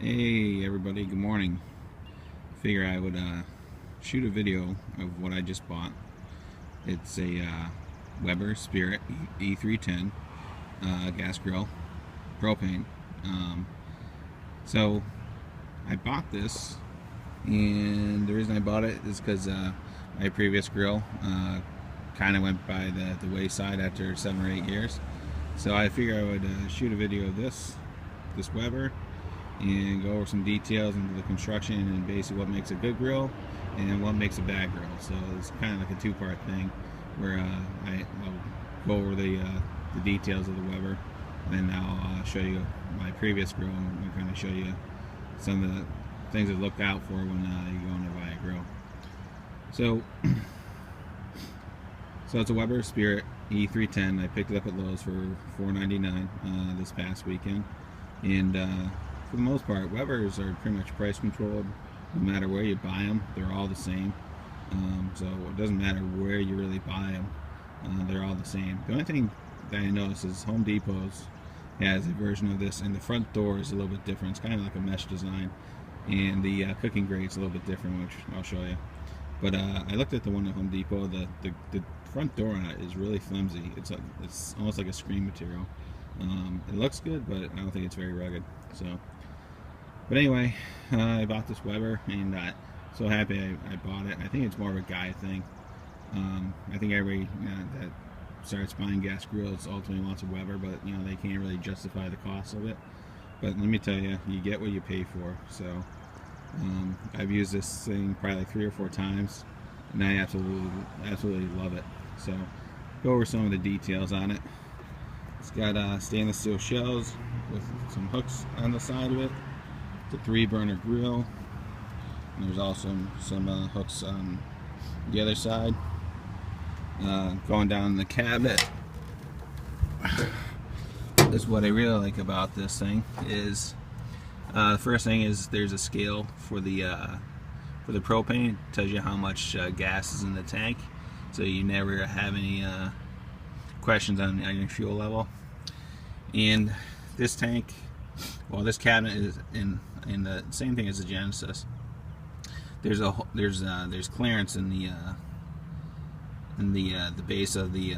Hey everybody, good morning. Figure I would shoot a video of what I just bought. It's a Weber Spirit E-310 gas grill, propane. So I bought this, and the reason I bought it is because my previous grill kind of went by the wayside after 7 or 8 years. So I figure I would shoot a video of this Weber and go over some details into the construction and basically what makes a good grill and what makes a bad grill. So it's kind of like a two-part thing where I'll go over the details of the Weber, and then I'll show you my previous grill and kind of show you some of the things to look out for when you're going to buy a grill. So it's a Weber Spirit E-310. I picked it up at Lowe's for $4.99 this past weekend, and for the most part, Webers are pretty much price controlled. No matter where you buy them, they're all the same. So it doesn't matter where you really buy them, they're all the same. The only thing that I noticed is Home Depot's has a version of this, and the front door is a little bit different. It's kind of like a mesh design, and the cooking grate's a little bit different, which I'll show you. But I looked at the one at Home Depot. The front door on it is really flimsy. It's almost like a screen material. It looks good, but I don't think it's very rugged. But anyway, I bought this Weber, and so happy I bought it. I think it's more of a guy thing. I think everybody that starts buying gas grills ultimately wants a Weber, but they can't really justify the cost of it. But let me tell you, you get what you pay for. So I've used this thing probably like 3 or 4 times, and I absolutely love it. So go over some of the details on it. It's got stainless steel shells with some hooks on the side of it. It's a 3-burner grill. And there's also some hooks on the other side. Going down the cabinet is what I really like about this thing. Is the first thing is there's a scale for the propane. It tells you how much gas is in the tank, so you never have any questions on your fuel level. And this tank, well, this cabinet is in the same thing as the Genesis. There's clearance in the base of the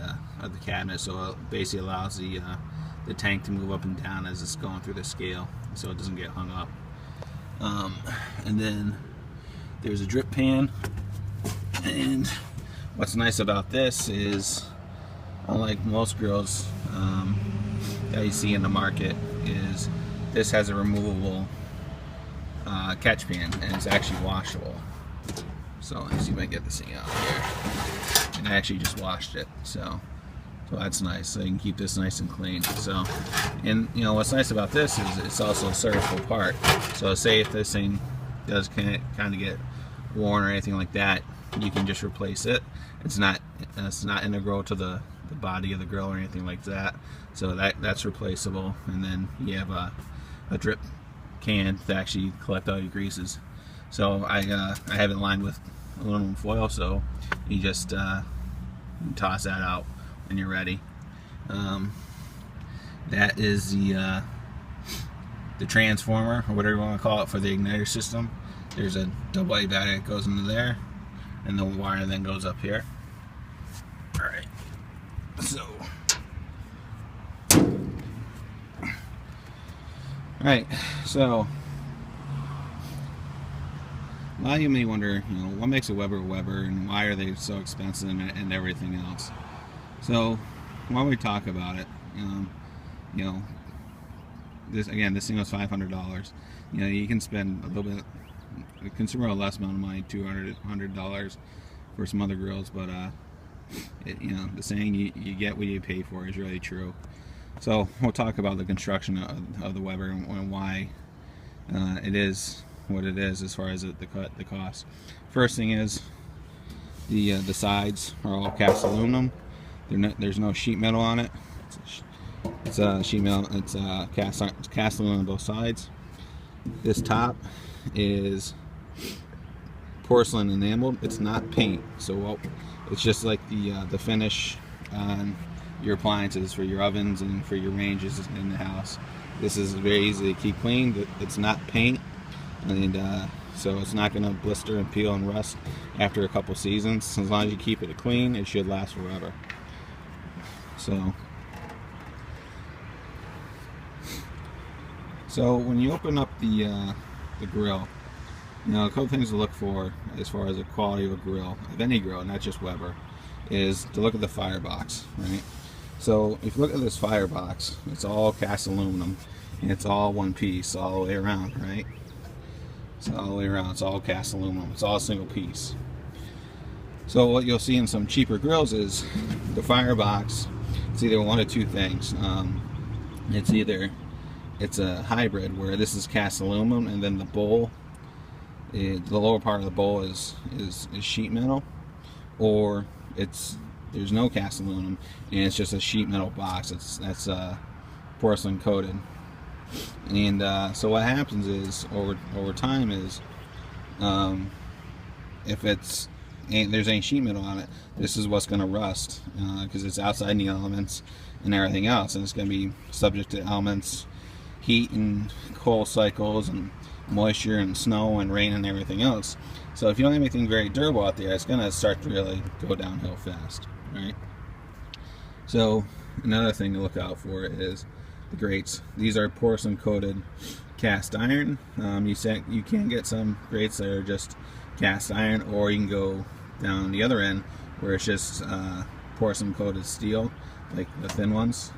cabinet, so it basically allows the tank to move up and down as it's going through the scale, so it doesn't get hung up. And then there's a drip pan, and what's nice about this is, unlike most grills that you see in the market, is this has a removable catch pan, and it's actually washable. So let me see if I can get this thing out here. And I actually just washed it, so that's nice. So you can keep this nice and clean. So, and what's nice about this is it's also a serviceable part. So say if this thing does kind of get worn or anything like that, you can just replace it. It's not integral to the body of the grill or anything like that. So that's replaceable. And then you have a drip can to actually collect all your greases. So I have it lined with aluminum foil, so you just toss that out when you're ready. That is the transformer, or whatever you want to call it, for the igniter system. There's a AA battery that goes into there, and the wire then goes up here. Alright, so a lot of you may wonder, what makes a Weber, and why are they so expensive and everything else. So why don't we talk about it? This thing was $500. You can spend a little bit, a considerable less amount of money, $200 for some other grills, but the saying you get what you pay for is really true. So we'll talk about the construction of the Weber and why it is what it is as far as the cost. First thing is the sides are all cast aluminum. There's no sheet metal on it. It's sheet metal. It's cast aluminum on both sides. This top is porcelain enameled. It's not paint, so it's just like the finish on your appliances, for your ovens, and for your ranges in the house. This is very easy to keep clean. It's not paint, and so it's not going to blister and peel and rust after a couple seasons. As long as you keep it clean, it should last forever. So when you open up the grill, you know, a couple things to look for as far as the quality of a grill, of any grill, not just Weber, is to look at the firebox, right? So if you look at this firebox, it's all cast aluminum, and it's all one piece all the way around, right? It's all the way around. It's all cast aluminum. It's all a single piece. So what you'll see in some cheaper grills is the firebox. It's either one of two things. It's either a hybrid where this is cast aluminum, and then the bowl, the lower part of the bowl is sheet metal, or there's no cast aluminum and it's just a sheet metal box. That's porcelain coated. And so what happens is over time is if there's any sheet metal on it, this is what's going to rust because it's outside the elements and everything else, and it's going to be subject to elements, heat and cold cycles, and moisture and snow and rain and everything else. So if you don't have anything very durable out there, it's going to start to really go downhill fast, right? So another thing to look out for is the grates. These are porcelain coated cast iron. You can get some grates that are just cast iron, or you can go down the other end where it's just porcelain coated steel, like the thin ones.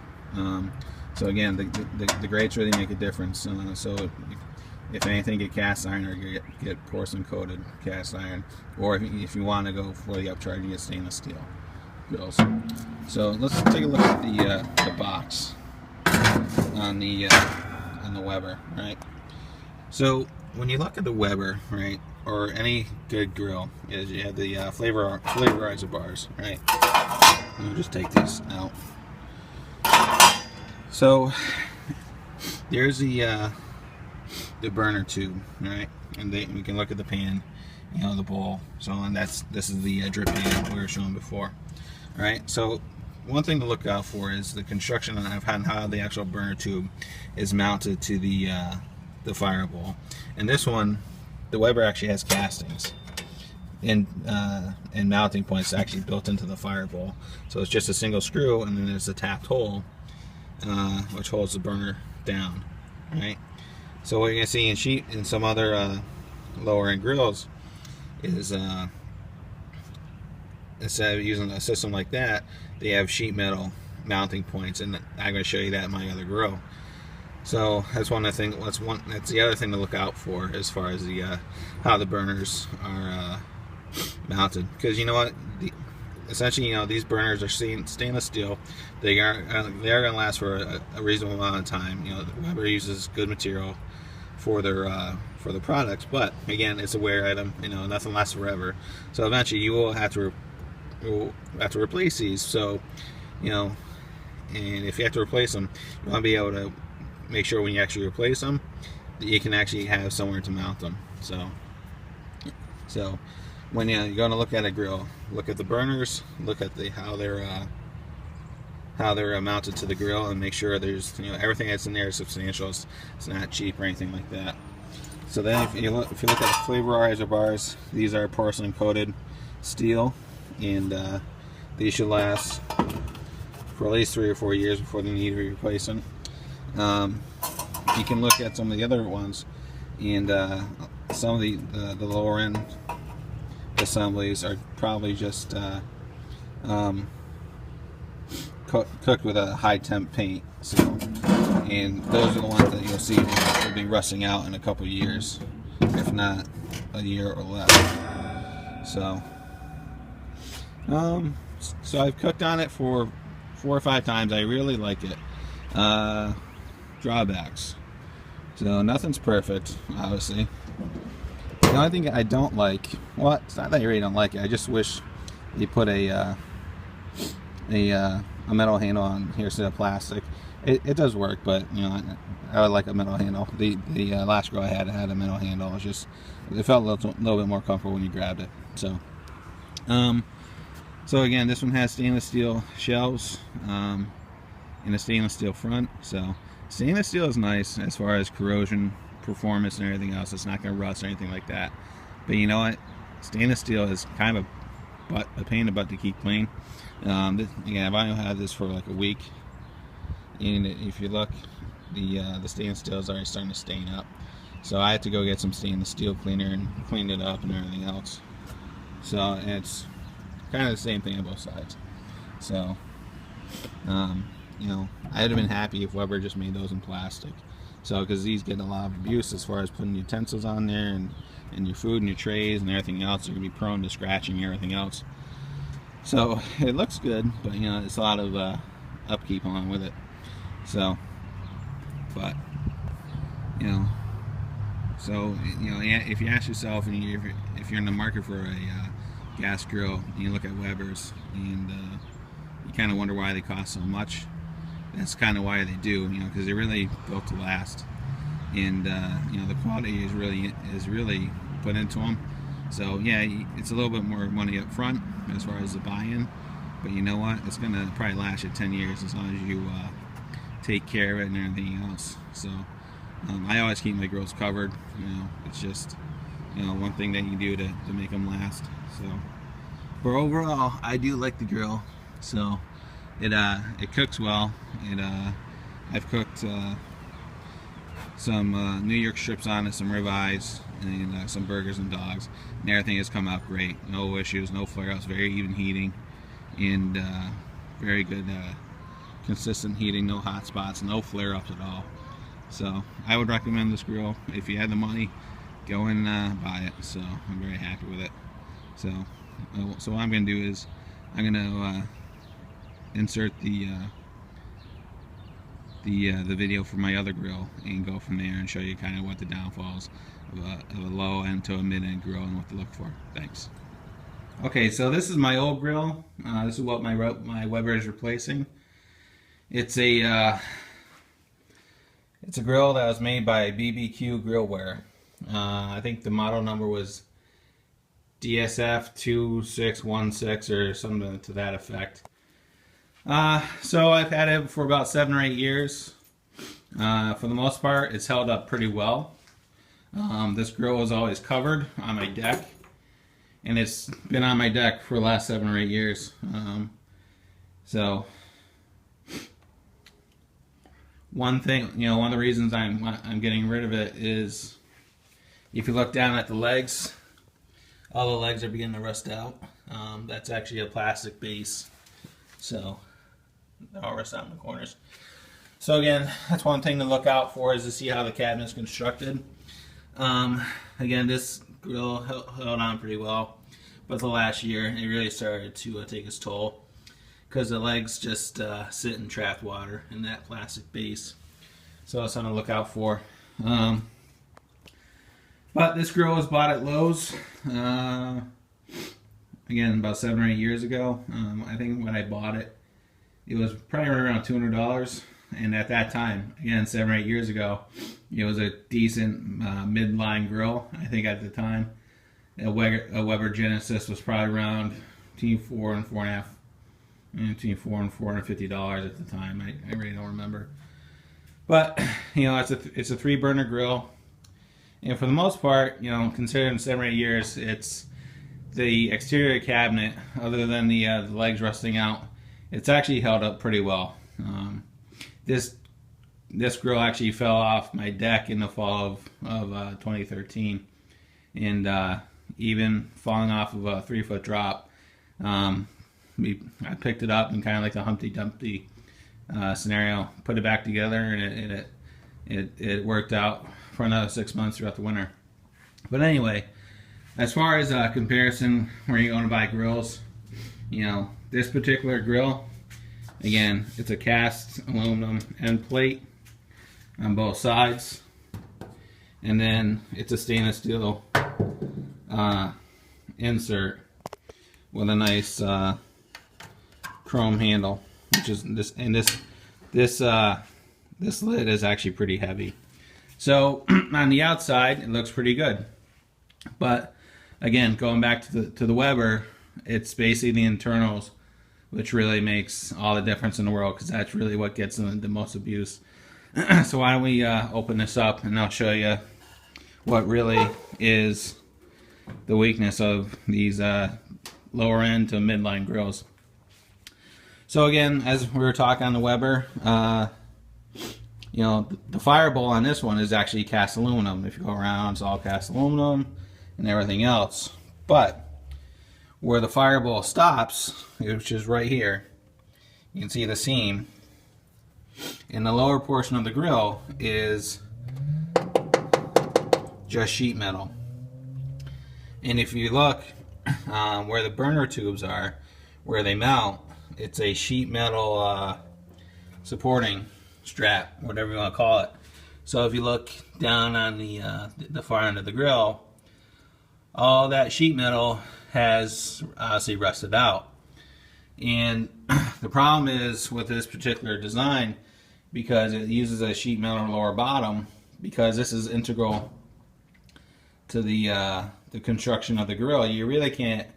So again, the grates really make a difference. So if anything, get cast iron, or get porcelain coated cast iron, or if you want to go for the upcharge, you get stainless steel grills. So let's take a look at the box on the Weber, right? So when you look at the Weber, right, or any good grill, is you have the flavorizer bars, right? We'll just take these out. So there's the burner tube, right? And we can look at the pan, you know, the bowl. So this is the drip pan we were showing before, right? So one thing to look out for is the construction of how the actual burner tube is mounted to the fire bowl. And this one, the Weber actually has castings and mounting points actually built into the fire bowl. So it's just a single screw, and then there's a tapped hole which holds the burner down, right? So what you're gonna see in some other lower end grills is instead of using a system like that, they have sheet metal mounting points, and I'm going to show you that in my other grill. So that's one of the things. That's the other thing to look out for as far as the how the burners are mounted, because you know what, essentially, you know, these burners are stainless steel. They are going to last for a reasonable amount of time. You know, Weber uses good material for the products, but again, it's a wear item. You know, nothing lasts forever. So eventually, you will have to replace these. So, you know, and if you have to replace them, you want to be able to make sure when you actually replace them that you can actually have somewhere to mount them. So when you're going to look at a grill, look at the burners, look at how they're mounted to the grill, and make sure there's, you know, everything that's in there is substantial. It's not cheap or anything like that. So then if you look at the flavorizer bars, these are porcelain coated steel, and these should last for at least 3 or 4 years before they need to be replaced. You can look at some of the other ones, and some of the lower end assemblies are probably just cooked with a high temp paint. So, and those are the ones that you'll see will be rusting out in a couple of years, if not a year or less. So I've cooked on it for 4 or 5 times. I really like it. Drawbacks. So nothing's perfect, obviously. The only thing I don't like, well, it's not that I really don't like it. I just wish they put a metal handle on here instead of plastic. It does work, but you know, I would like a metal handle. The last grill I had a metal handle. It felt a little bit more comfortable when you grabbed it. So, So again, this one has stainless steel shelves and a stainless steel front. So stainless steel is nice as far as corrosion, performance, and everything else. It's not going to rust or anything like that. But you know what? Stainless steel is kind of a pain in the butt to keep clean. Again, I've only had this for like a week, and if you look, the stainless steel is already starting to stain up. So I had to go get some stainless steel cleaner and clean it up and everything else. So it's kind of the same thing on both sides. So you know, I'd have been happy if Weber just made those in plastic. So because these get a lot of abuse as far as putting utensils on there and your food and your trays and everything else. You're gonna be prone to scratching and everything else. So it looks good, but you know, it's a lot of upkeep along with it. So, but you know, so you know, if you ask yourself, and if you're in the market for a gas grill, and you look at Weber's, and you kind of wonder why they cost so much. That's kind of why they do, you know, because they're really built to last, and you know, the quality is really put into them. So yeah, it's a little bit more money up front as far as the buy-in, but you know what? It's gonna probably last you 10 years as long as you take care of it and everything else. So I always keep my grills covered. You know, it's just, you know, one thing that you do to make them last. So, but overall, I do like the grill. So it cooks well. I've cooked some New York strips on it, some ribeyes, and some burgers and dogs, and everything has come out great. No issues, no flare-ups, very even heating, and very good consistent heating, no hot spots, no flare-ups at all. So I would recommend this grill. If you had the money, go and buy it. So I'm very happy with it. So what I'm going to do is I'm going to insert the video for my other grill and go from there and show you kind of what the downfalls of a low end to a mid end grill and what to look for. Thanks. Okay, so this is my old grill. This is what my Weber is replacing. It's a grill that was made by BBQ Grillware. I think the model number was DSF 2616 or something to that effect. So I've had it for about 7 or 8 years. For the most part, it's held up pretty well. This grill was always covered on my deck, and it's been on my deck for the last 7 or 8 years. So one thing, you know, one of the reasons I'm getting rid of it is if you look down at the legs, all the legs are beginning to rust out. That's actually a plastic base, so they all rust out in the corners. So again, that's one thing to look out for, is to see how the cabinet is constructed. Again, this grill held on pretty well, but the last year it really started to take its toll, because the legs just sit in trapped water in that plastic base. So that's something to look out for. But this grill was bought at Lowe's, again, about 7 or 8 years ago. I think when I bought it, it was probably around $200. And at that time, again, 7 or 8 years ago, it was a decent midline grill. I think at the time, a Weber Genesis was probably around between $4 and $450 at the time. I really don't remember. But you know, it's a 3-burner grill, and for the most part, you know, considering 7 or 8 years, it's the exterior cabinet, other than the legs rusting out, it's actually held up pretty well. This grill actually fell off my deck in the fall of 2013, and even falling off of a 3-foot drop, I picked it up and kind of like the Humpty Dumpty scenario, put it back together, and it worked out for another 6 months throughout the winter. But anyway, as far as comparison where you're going to buy grills, you know, this particular grill, again, it's a cast aluminum end plate on both sides, and then it's a stainless steel insert with a nice chrome handle, which is this, and this lid is actually pretty heavy. So on the outside, it looks pretty good, but again, going back to the Weber, it's basically the internals which really makes all the difference in the world, because that's really what gets the most abuse. So why don't we open this up and I'll show you what really is the weakness of these lower end to midline grills. So again, as we were talking on the Weber, you know, the firebowl on this one is actually cast aluminum. If you go around, it's all cast aluminum and everything else. But where the firebowl stops, which is right here, you can see the seam. And the lower portion of the grill is just sheet metal. And if you look where the burner tubes are, where they mount, it's a sheet metal supporting strap, whatever you want to call it. So if you look down on the far end of the grill, all that sheet metal has obviously rusted out. And the problem is with this particular design, because it uses a sheet metal lower bottom, because this is integral to the construction of the grill, you really can't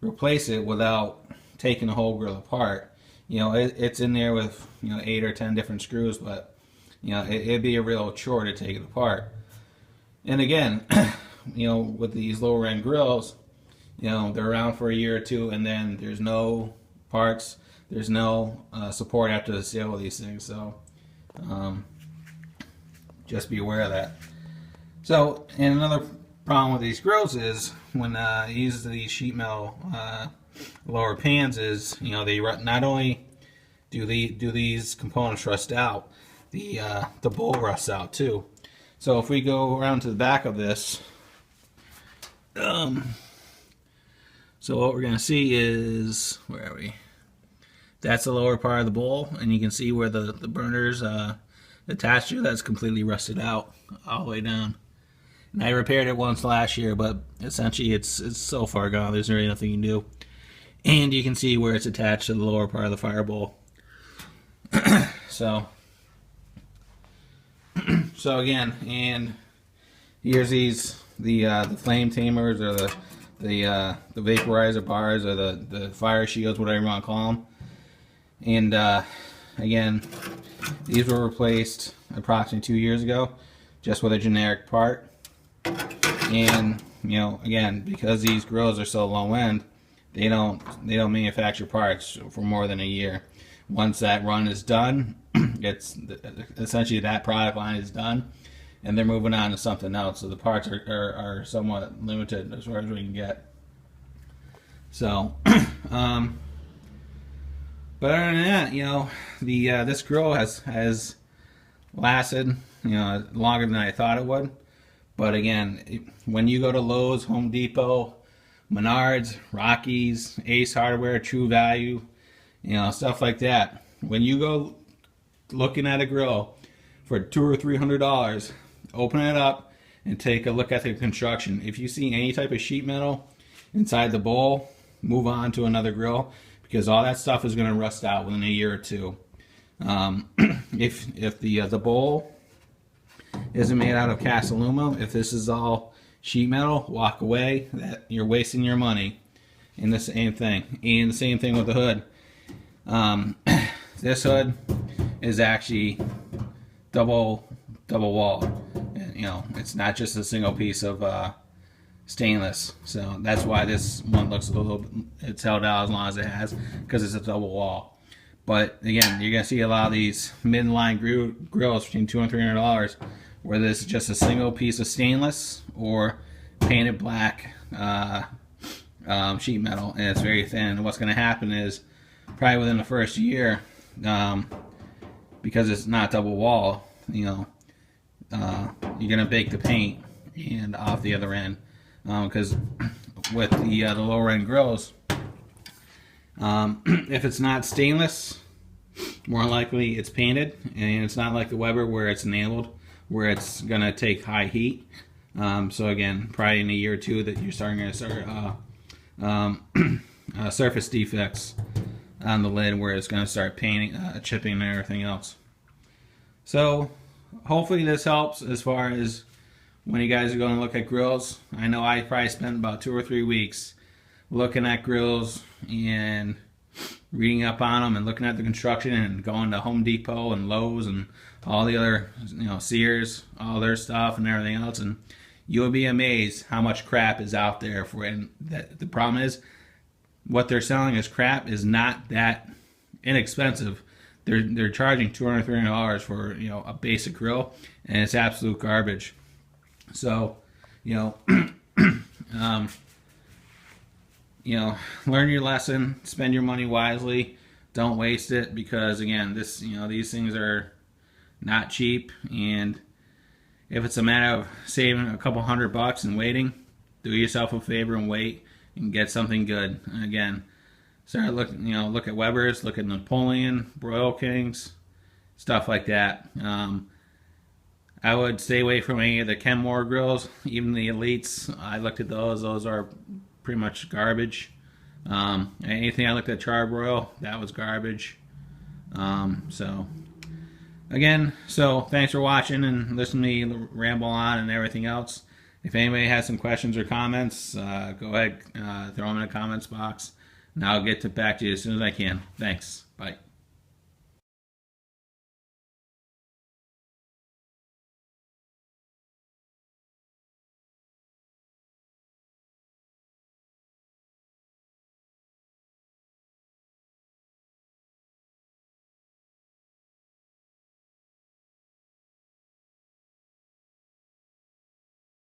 replace it without taking the whole grill apart. You know, it's in there with, you know, 8 or 10 different screws, but you know, it'd be a real chore to take it apart. And again, you know, with these lower end grills, you know, they're around for a year or two, and then there's no parts, there's no support after the sale of these things. So just be aware of that. So, and another problem with these grills is when it uses these sheet metal lower pans is, you know, they not only do these components rust out, the bowl rusts out too. So if we go around to the back of this, so what we're going to see is, where are we? That's the lower part of the bowl, and you can see where the burners attached to. That's completely rusted out all the way down. And I repaired it once last year, but essentially it's so far gone, there's really nothing you can do. And you can see where it's attached to the lower part of the fire bowl. So again, and here's the flame tamers, or the vaporizer bars, or the fire shields, whatever you want to call them. And again, these were replaced approximately 2 years ago, just with a generic part. And you know, again, because these grills are so low end, they don't manufacture parts for more than a year. Once that run is done, it's essentially that product line is done, and they're moving on to something else. So the parts are somewhat limited as far as we can get. So, but other than that, you know, this grill has lasted, you know, longer than I thought it would. But again, when you go to Lowe's, Home Depot, Menards, Rockies, Ace Hardware, True Value, you know, stuff like that, when you go looking at a grill for $200 or $300, open it up and take a look at the construction. If you see any type of sheet metal inside the bowl, move on to another grill, because all that stuff is going to rust out within a year or two. If the bowl isn't made out of cast aluminum, if this is all sheet metal, walk away. That you're wasting your money. And the same thing. And the same thing with the hood. This hood is actually double walled. You know, it's not just a single piece of stainless. So that's why this one looks a little, it's held out as long as it has, because it's a double wall. But again, you're gonna see a lot of these midline grills between $200 and $300, where this is just a single piece of stainless or painted black sheet metal, and it's very thin. And what's going to happen is, probably within the first year, because it's not double wall, you know, you're going to bake the paint and off the other end, because with the lower end grills, if it's not stainless, more likely it's painted, and it's not like the Weber where it's enameled, where it's going to take high heat. So again, probably in a year or two that you're starting to start surface defects on the lid, where it's going to start painting, chipping, and everything else. So hopefully this helps as far as when you guys are going to look at grills. I know I probably spent about 2 or 3 weeks looking at grills and reading up on them and looking at the construction and going to Home Depot and Lowe's and all the other, Sears, all their stuff and everything else, and you'll be amazed how much crap is out there for it. And the problem is, what they're selling as crap is not that inexpensive. They're charging $200, $300 for a basic grill, and it's absolute garbage. So, learn your lesson, spend your money wisely, don't waste it, because again, these things are not cheap, and if it's a matter of saving a couple $100 and waiting, do yourself a favor and wait and get something good. And again, look at Weber's, look at Napoleon, Broil Kings, stuff like that. I would stay away from any of the Kenmore grills, even the Elites. I looked at those; those are pretty much garbage. Anything I looked at Charbroil, that was garbage. So thanks for watching and listening to me ramble on and everything else. If anybody has some questions or comments, go ahead, throw them in the comments box, and I'll get back to you as soon as I can. Thanks. Bye.